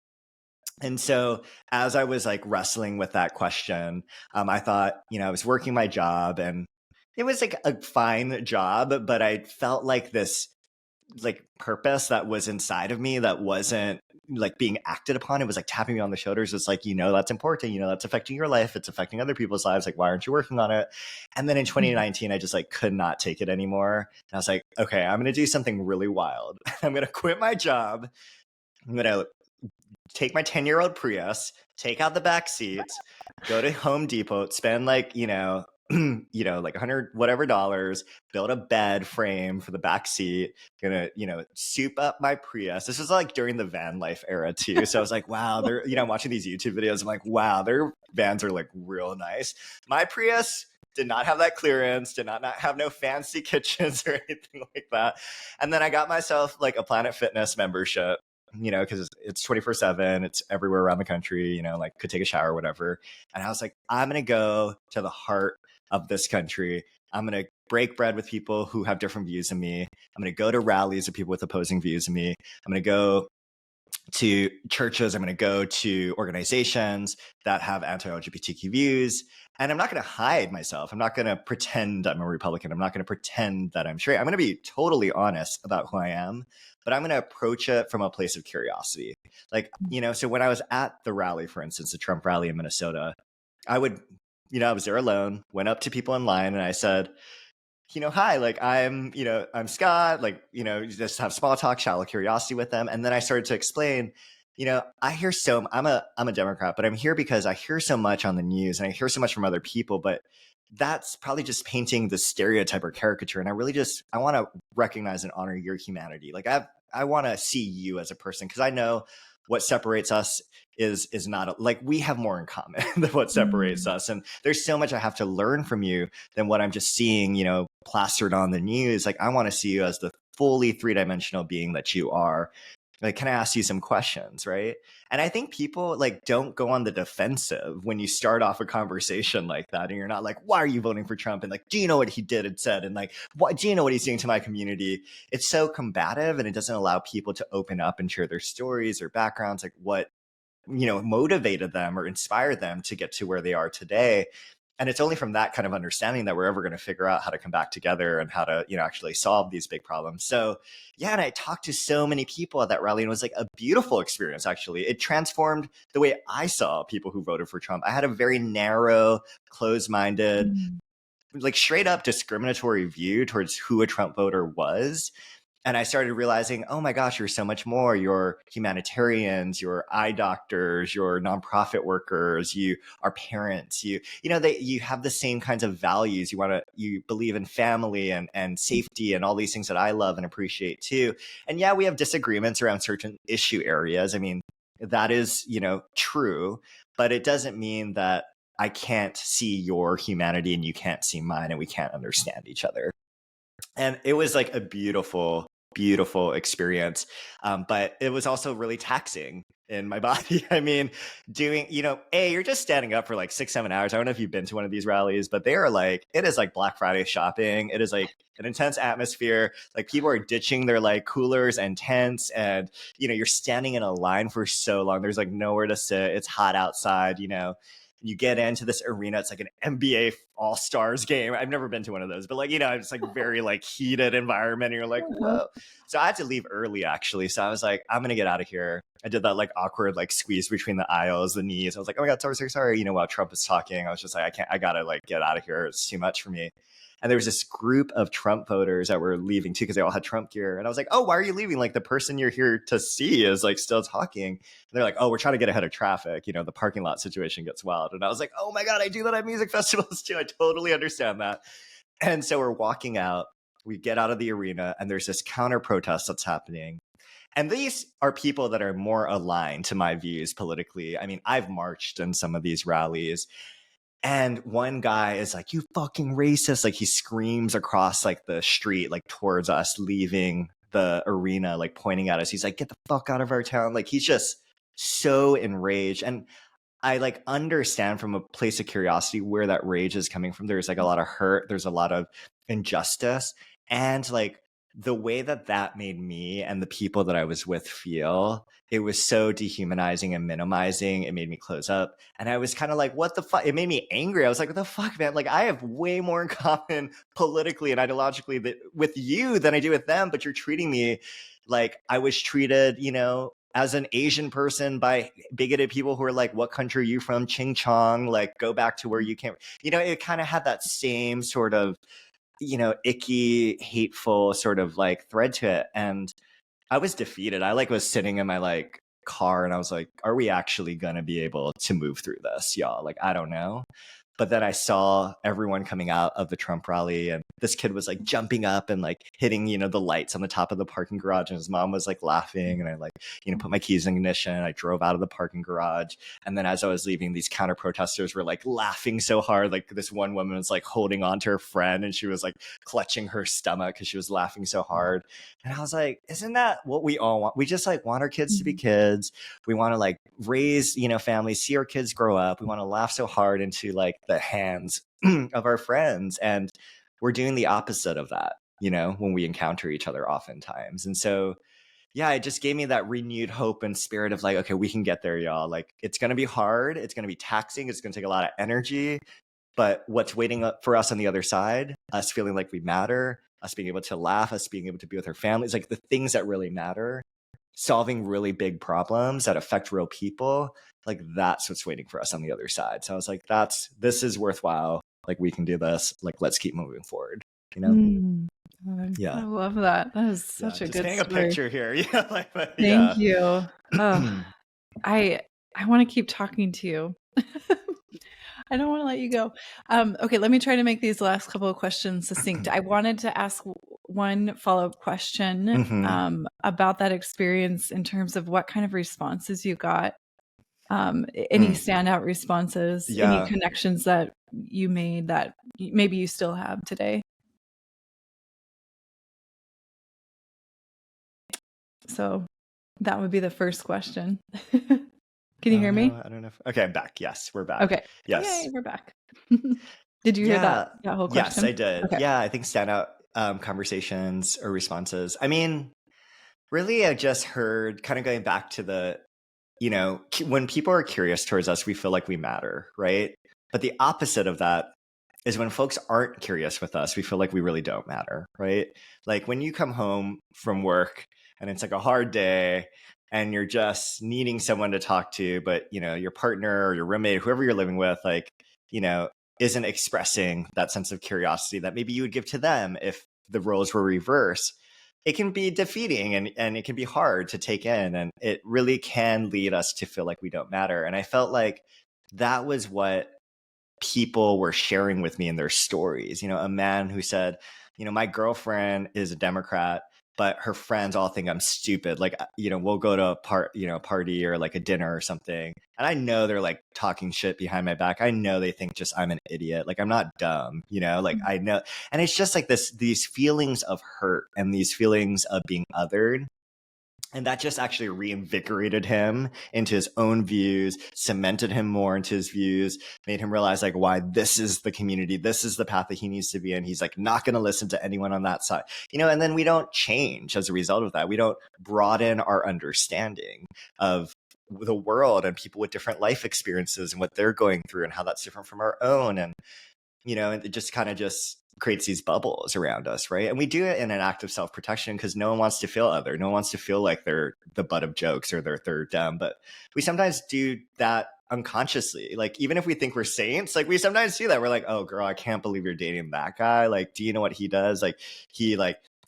And so as I was like wrestling with that question, I thought, I was working my job, and it was like a fine job, but I felt like this like purpose that was inside of me that wasn't like being acted upon. It was like tapping me on the shoulders. It's like, that's important. That's affecting your life. It's affecting other people's lives. Like, why aren't you working on it? And then in 2019, I just like could not take it anymore. And I was like, okay, I'm going to do something really wild. I'm going to quit my job. I'm going to take my 10-year-old Prius, take out the back seats, go to Home Depot, spend like, like $100 whatever dollars, build a bed frame for the back seat, gonna, soup up my Prius. This was like during the van life era too. So I was like, wow, they're, I'm watching these YouTube videos. I'm like, wow, their vans are like real nice. My Prius did not have that clearance, did not have no fancy kitchens or anything like that. And then I got myself like a Planet Fitness membership, because it's 24/7, it's everywhere around the country, like could take a shower or whatever. And I was like, I'm going to go to the heart of this country. I'm going to break bread with people who have different views than me. I'm going to go to rallies of people with opposing views than me. I'm going to go to churches. I'm going to go to organizations that have anti-LGBTQ views. And I'm not going to hide myself. I'm not going to pretend I'm a Republican. I'm not going to pretend that I'm straight. I'm going to be totally honest about who I am, but I'm going to approach it from a place of curiosity. Like, so when I was at the rally, for instance, the Trump rally in Minnesota, I would, I was there alone, went up to people in line, and I said, hi, like I'm Scott, like, just have small talk, shallow curiosity with them. And then I started to explain, I hear I'm a Democrat, but I'm here because I hear so much on the news and I hear so much from other people, but that's probably just painting the stereotype or caricature. And I want to recognize and honor your humanity. Like I want to see you as a person, because I know what separates us is not like we have more in common than what separates us. And there's so much I have to learn from you than what I'm just seeing, plastered on the news. Like I want to see you as the fully three-dimensional being that you are. Like, can I ask you some questions, right? And I think people like don't go on the defensive when you start off a conversation like that, and you're not like, why are you voting for Trump? And like, do you know what he did and said? And like, what do you know what he's doing to my community? It's so combative, and it doesn't allow people to open up and share their stories or backgrounds, like what motivated them or inspired them to get to where they are today. And it's only from that kind of understanding that we're ever going to figure out how to come back together and how to, actually solve these big problems. So yeah, and I talked to so many people at that rally, and it was like a beautiful experience, actually. It transformed the way I saw people who voted for Trump. I had a very narrow, closed-minded, like straight up discriminatory view towards who a Trump voter was. And I started realizing, oh my gosh, you're so much more. You're humanitarians, you're eye doctors, you're nonprofit workers, you are parents, you have the same kinds of values. You believe in family and safety and all these things that I love and appreciate too. And yeah, we have disagreements around certain issue areas. I mean, that is, true, but it doesn't mean that I can't see your humanity and you can't see mine and we can't understand each other. And it was like a beautiful, beautiful experience. But it was also really taxing in my body. I mean, doing, you're just standing up for like 6-7 hours. I don't know if you've been to one of these rallies, but it is like Black Friday shopping. It is like an intense atmosphere. Like people are ditching their like coolers and tents, and, you're standing in a line for so long. There's like nowhere to sit. It's hot outside, you get into this arena. It's like an NBA All-Stars game. I've never been to one of those, but like, it's like very like heated environment. And you're like, whoa. So I had to leave early actually. So I was like, I'm going to get out of here. I did that like awkward, like squeeze between the aisles, the knees. I was like, oh my God, sorry. While Trump was talking, I was just like, I gotta like get out of here. It's too much for me. And there was this group of Trump voters that were leaving too, because they all had Trump gear. And I was like, oh, why are you leaving? Like the person you're here to see is like still talking. And they're like, oh, we're trying to get ahead of traffic. The parking lot situation gets wild. And I was like, oh my God, I do that at music festivals too. I totally understand that. And so we're walking out, we get out of the arena, and there's this counter protest that's happening. And these are people that are more aligned to my views politically. I mean, I've marched in some of these rallies. And one guy is like, you fucking racist. Like he screams across like the street, like towards us leaving the arena, like pointing at us. He's like, get the fuck out of our town. Like he's just so enraged. And I like understand from a place of curiosity where that rage is coming from. There's like a lot of hurt. There's a lot of injustice. And like the way that made me and the people that I was with feel, it was so dehumanizing and minimizing. It made me close up. And I was kind of like, what the fuck? It made me angry. I was like, what the fuck, man? Like I have way more in common politically and ideologically with you than I do with them. But you're treating me like I was treated, as an Asian person by bigoted people who are like, what country are you from? Ching Chong, like go back to where you came. It kind of had that same sort of, icky, hateful sort of like thread to it. And I was defeated. I like was sitting in my like car and I was like, are we actually going to be able to move through this, y'all? Like, I don't know. But then I saw everyone coming out of the Trump rally, and this kid was like jumping up and like hitting, the lights on the top of the parking garage. And his mom was like laughing. And I like, put my keys in ignition. I drove out of the parking garage. And then as I was leaving, these counter protesters were like laughing so hard. Like this one woman was like holding on to her friend and she was like clutching her stomach because she was laughing so hard. And I was like, isn't that what we all want? We just like want our kids to be kids. We want to like raise, families, see our kids grow up. We want to laugh so hard into like the hands of our friends. And we're doing the opposite of that, when we encounter each other oftentimes. And so, yeah, it just gave me that renewed hope and spirit of like, okay, we can get there, y'all. Like it's going to be hard. It's going to be taxing. It's going to take a lot of energy. But what's waiting up for us on the other side, us feeling like we matter, us being able to laugh, us being able to be with our families, like the things that really matter, solving really big problems that affect real people, like that's what's waiting for us on the other side. So I was like, this is worthwhile. Like we can do this. Like, let's keep moving forward, Yeah. I love that. That is such a good painting story. a picture here. Yeah. Thank you. Oh, I want to keep talking to you. I don't want to let you go. Okay, let me try to make these last couple of questions succinct. I wanted to ask one follow-up question about that experience in terms of what kind of responses you got. Any standout responses, any connections that you made that maybe you still have today? So that would be the first question. Can you hear me? I don't know. Okay, I'm back. Yes, we're back. Okay. Yes. Yay, we're back. Did you hear that whole question? Yes, I did. Okay. Yeah, I think standout conversations or responses. I mean, really, I just heard kind of going back to the, when people are curious towards us, we feel like we matter, right? But the opposite of that is when folks aren't curious with us, we feel like we really don't matter, right? Like when you come home from work and it's like a hard day and you're just needing someone to talk to, but your partner or your roommate, whoever you're living with, like, isn't expressing that sense of curiosity that maybe you would give to them if the roles were reversed. it can be defeating and it can be hard to take in, and it really can lead us to feel like we don't matter. And I felt like that was what people were sharing with me in their stories. A man who said, my girlfriend is a Democrat, but her friends all think I'm stupid. Like, we'll go to a party or like a dinner or something, and I know they're like talking shit behind my back. I know they think just I'm an idiot. Like, I'm not dumb, like I know. And it's just like these feelings of hurt and these feelings of being othered. And that just actually reinvigorated him into his own views, cemented him more into his views, made him realize like why this is the community, this is the path that he needs to be in. He's like not going to listen to anyone on that side, and then we don't change as a result of that. We don't broaden our understanding of the world and people with different life experiences and what they're going through and how that's different from our own. And, it just kind of just creates these bubbles around us, right? And we do it in an act of self-protection because no one wants to feel other. No one wants to feel like they're the butt of jokes or they're dumb. But we sometimes do that unconsciously. Like, even if we think we're saints, like we sometimes do that. We're like, oh girl, I can't believe you're dating that guy. Like, do you know what he does? Like, he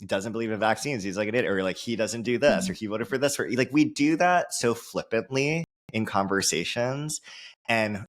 doesn't believe in vaccines. He's like an idiot. Or like, he doesn't do this, or he voted for this. Or like, we do that so flippantly in conversations. And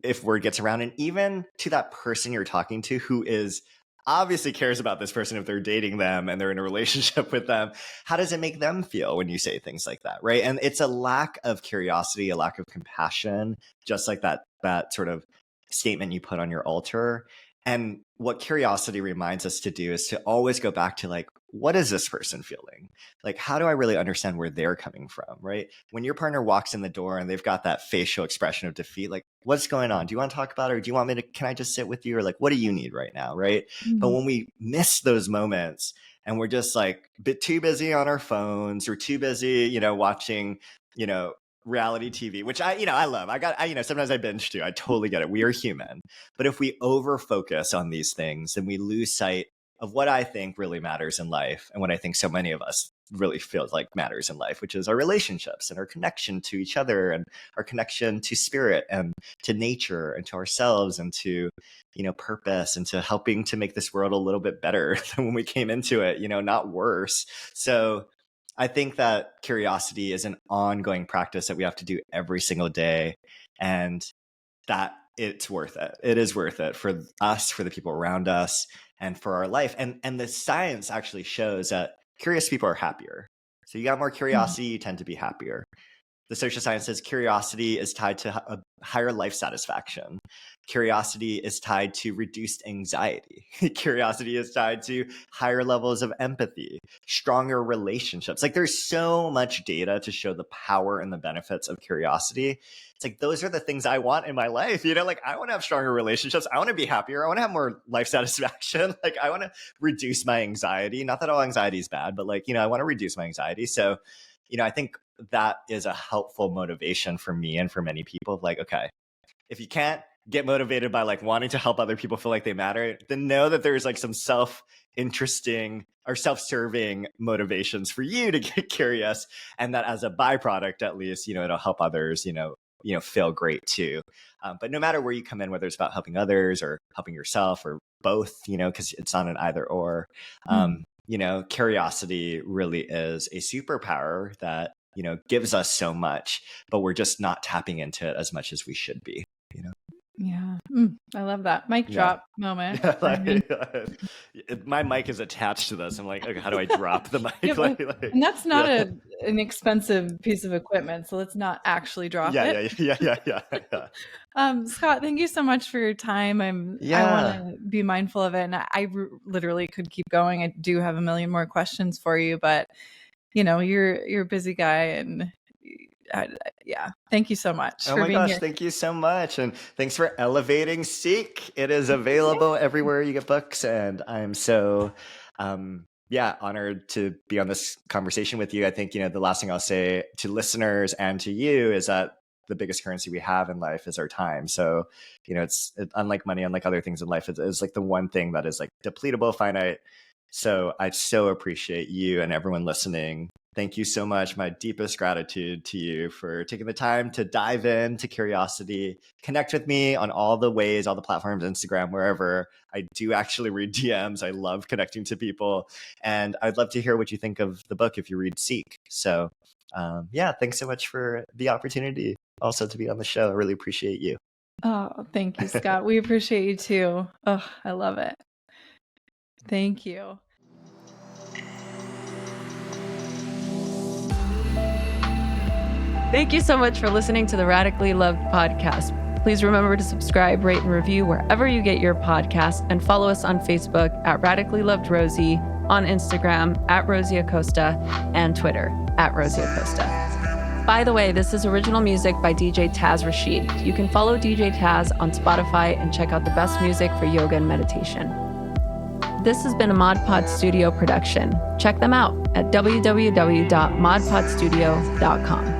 if word gets around, and even to that person you're talking to who is obviously cares about this person, if they're dating them and they're in a relationship with them, how does it make them feel when you say things like that, right? And it's a lack of curiosity, a lack of compassion, just like that sort of statement you put on your altar. And what curiosity reminds us to do is to always go back to like, what is this person feeling? Like, how do I really understand where they're coming from, right? When your partner walks in the door and they've got that facial expression of defeat, like, what's going on? Do you want to talk about it? Or do you want me to, can I just sit with you? Or like, what do you need right now, right? But when we miss those moments and we're just like a bit too busy on our phones or too busy, watching, reality TV, which I love. Sometimes I binge too. I totally get it. We are human. But if we over focus on these things, then we lose sight of what I think really matters in life, and what I think so many of us really feel like matters in life, which is our relationships and our connection to each other and our connection to spirit and to nature and to ourselves and to, purpose and to helping to make this world a little bit better than when we came into it, not worse. So I think that curiosity is an ongoing practice that we have to do every single day, and that it's worth it. It is worth it for us, for the people around us, and for our life. And the science actually shows that curious people are happier. So you got more curiosity, you tend to be happier. The social science says curiosity is tied to a higher life satisfaction. Curiosity is tied to reduced anxiety. Curiosity is tied to higher levels of empathy, stronger relationships. Like, there's so much data to show the power and the benefits of curiosity. It's like, those are the things I want in my life. Like, I want to have stronger relationships. I want to be happier. I want to have more life satisfaction. Like, I want to reduce my anxiety. Not that all anxiety is bad, but I want to reduce my anxiety. So, I think that is a helpful motivation for me and for many people of like, okay, if you can't get motivated by like wanting to help other people feel like they matter, then know that there's like some self-interesting or self-serving motivations for you to get curious, and that as a byproduct, at least, it'll help others, feel great too. But no matter where you come in, whether it's about helping others or helping yourself or both, because it's not an either or, curiosity really is a superpower that, gives us so much, but we're just not tapping into it as much as we should be, Yeah. I love that. Mic drop moment. My mic is attached to this. I'm like, okay, how do I drop the mic? And that's not an expensive piece of equipment, so let's not actually drop it. Yeah. Scott, thank you so much for your time. I want to be mindful of it, and I literally could keep going. I do have a million more questions for you, but you're a busy guy, and thank you so much for being here. Thank you so much, and thanks for elevating Seek. It is available everywhere you get books, and I'm so honored to be on this conversation with you. I think the last thing I'll say to listeners and to you is that the biggest currency we have in life is our time. So it's unlike money, unlike other things in life, it's like the one thing that is like depletable, finite. So I so appreciate you and everyone listening Thank you so much. My deepest gratitude to you for taking the time to dive into curiosity. Connect with me on all the ways, all the platforms, Instagram, wherever. I do actually read DMs. I love connecting to people. And I'd love to hear what you think of the book if you read Seek. So thanks so much for the opportunity also to be on the show. I really appreciate you. Oh, thank you, Scott. We appreciate you too. Oh, I love it. Thank you. Thank you so much for listening to the Radically Loved podcast. Please remember to subscribe, rate, and review wherever you get your podcast, and follow us on Facebook at Radically Loved Rosie, on Instagram at Rosie Acosta, and Twitter at Rosie Acosta. By the way, this is original music by DJ Taz Rashid. You can follow DJ Taz on Spotify and check out the best music for yoga and meditation. This has been a Mod Pod Studio production. Check them out at www.modpodstudio.com.